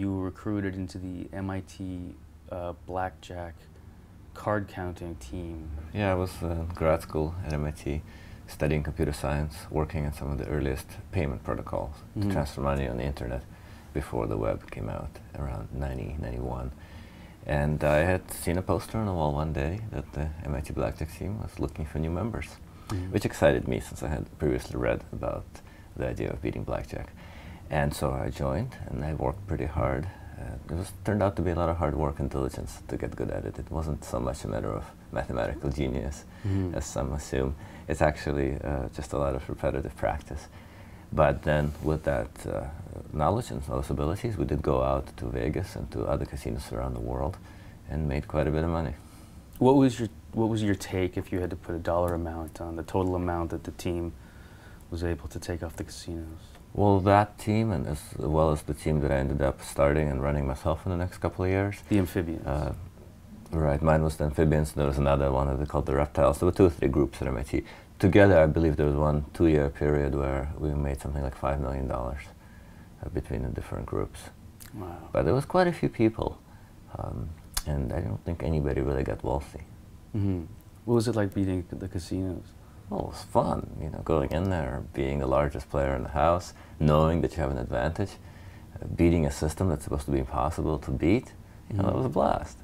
you were recruited into the MIT Blackjack card counting team. Yeah, I was in grad school at MIT studying computer science, working on some of the earliest payment protocols to transfer money on the internet before the web came out around 90, 91. And I had seen a poster on the wall one day that the MIT Blackjack team was looking for new members, which excited me since I had previously read about the idea of beating blackjack. And so I joined, and I worked pretty hard. Turned out to be a lot of hard work and diligence to get good at it. It wasn't so much a matter of mathematical genius, as some assume. It's actually just a lot of repetitive practice. But then with that knowledge and those abilities, we did go out to Vegas and to other casinos around the world and made quite a bit of money. What was your take, if you had to put a dollar amount on the total amount that the team was able to take off the casinos? Well, that team, and as well as the team that I ended up starting and running myself in the next couple of years. The amphibians. Right, mine was the amphibians. There was another one that they called the reptiles. There were 2 or 3 groups at MIT. Together, I believe there was one 2-year period where we made something like $5 million between the different groups. Wow. But there was quite a few people, and I don't think anybody really got wealthy. What was it like beating the casinos? Well, it was fun, you know, going in there, being the largest player in the house, knowing that you have an advantage, beating a system that's supposed to be impossible to beat. You know, it was a blast.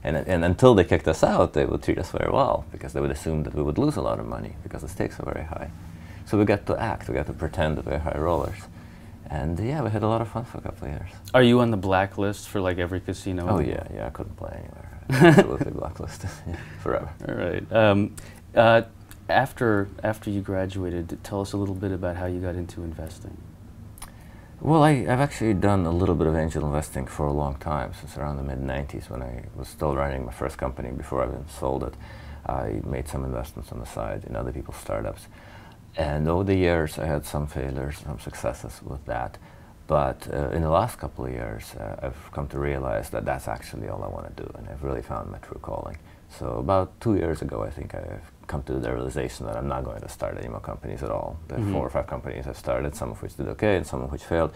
and until they kicked us out, they would treat us very well, because they would assume that we would lose a lot of money because the stakes are very high. So we got to act, we got to pretend that we're high rollers. And yeah, we had a lot of fun for a couple of years. Are you on the blacklist for like every casino? Oh yeah, I couldn't play anywhere. Absolutely blacklisted, forever. All right. After you graduated, tell us a little bit about how you got into investing. Well, I've actually done a little bit of angel investing for a long time, since around the mid-90s, when I was still running my first company before I even sold it. I made some investments on the side in other people's startups. And over the years, I had some failures, some successes with that. But in the last couple of years, I've come to realize that that's actually all I want to do, and I've really found my true calling. So about 2 years ago, I think I've come to the realization that I'm not going to start any more companies at all. The 4 or 5 companies I've started, some of which did okay and some of which failed,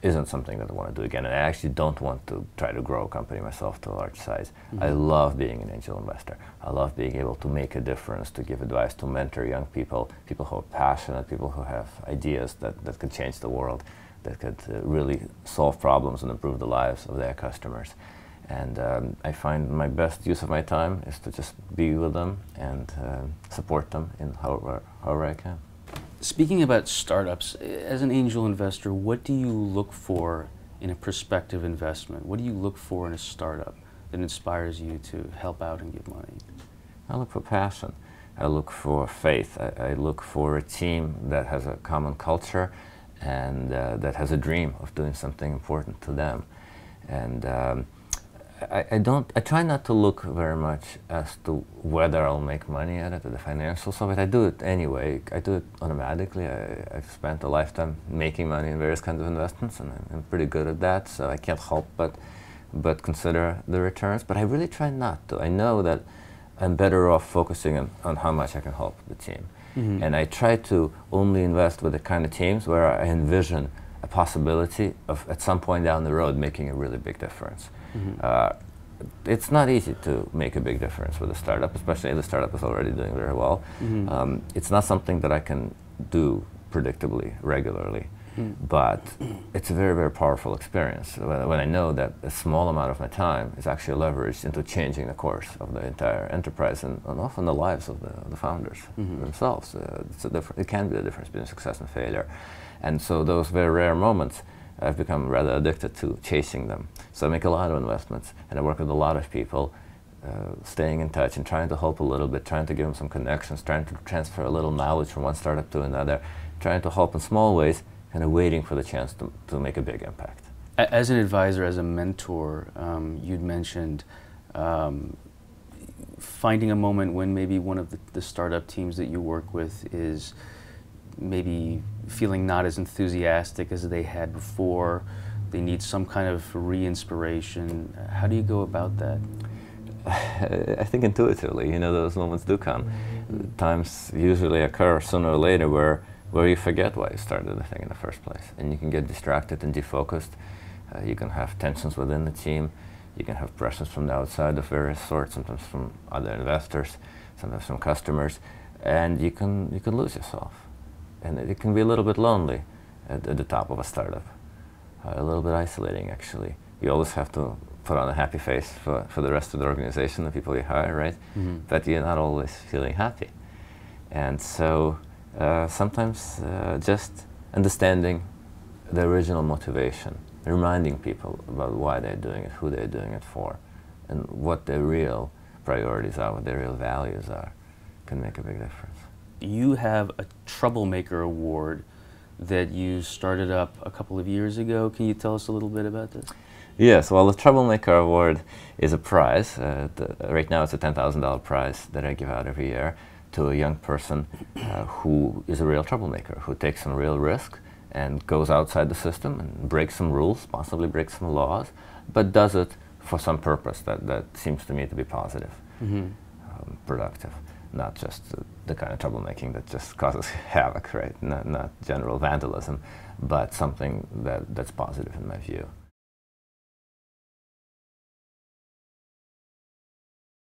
isn't something that I want to do again. And I actually don't want to try to grow a company myself to a large size. I love being an angel investor. I love being able to make a difference, to give advice, to mentor young people, people who are passionate, people who have ideas that could change the world, that could really solve problems and improve the lives of their customers. And I find my best use of my time is to just be with them and support them in however I can. Speaking about startups, as an angel investor, what do you look for in a prospective investment? What do you look for in a startup that inspires you to help out and give money? I look for passion. I look for faith. I look for a team that has a common culture and that has a dream of doing something important to them. And I try not to look very much as to whether I'll make money at it or the financials of it. I do it anyway. I do it automatically. I've spent a lifetime making money in various kinds of investments, and I'm pretty good at that, so I can't help but consider the returns. But I really try not to. I know that I'm better off focusing on how much I can help the team. And I try to only invest with the kind of teams where I envision a possibility of, at some point down the road, making a really big difference. It's not easy to make a big difference with a startup, especially if the startup is already doing very well. It's not something that I can do predictably, regularly, but it's a very, very powerful experience when I know that a small amount of my time is actually leveraged into changing the course of the entire enterprise and often the lives of the founders themselves. It can be the difference between success and failure. And so those very rare moments, I've become rather addicted to chasing them. So I make a lot of investments, and I work with a lot of people, staying in touch and trying to help a little bit, trying to give them some connections, trying to transfer a little knowledge from one startup to another, trying to help in small ways, kind of waiting for the chance to make a big impact. As an advisor, as a mentor, you'd mentioned finding a moment when maybe one of the startup teams that you work with is maybe feeling not as enthusiastic as they had before. They need some kind of re-inspiration. How do you go about that? I think intuitively, you know, those moments do come. Times usually occur sooner or later where where you forget why you started the thing in the first place. And you can get distracted and defocused. You can have tensions within the team. You can have pressures from the outside of various sorts, sometimes from other investors, sometimes from customers, and you can lose yourself. And it can be a little bit lonely at the top of a startup, a little bit isolating actually. You always have to put on a happy face for the rest of the organization, the people you hire, right? Mm-hmm. But you're not always feeling happy. And so sometimes just understanding the original motivation, reminding people about why they're doing it, who they're doing it for, and what their real priorities are, what their real values are, can make a big difference. You have a Troublemaker Award that you started up a couple of years ago. Can you tell us a little bit about this? Yes, well, the Troublemaker Award is a prize. Right now it's a $10,000 prize that I give out every year to a young person who is a real troublemaker, who takes some real risk and goes outside the system and breaks some rules, possibly breaks some laws, but does it for some purpose that seems to me to be positive, mm-hmm. Productive, not just the kind of troublemaking that just causes havoc, right? Not general vandalism, but something that's positive in my view.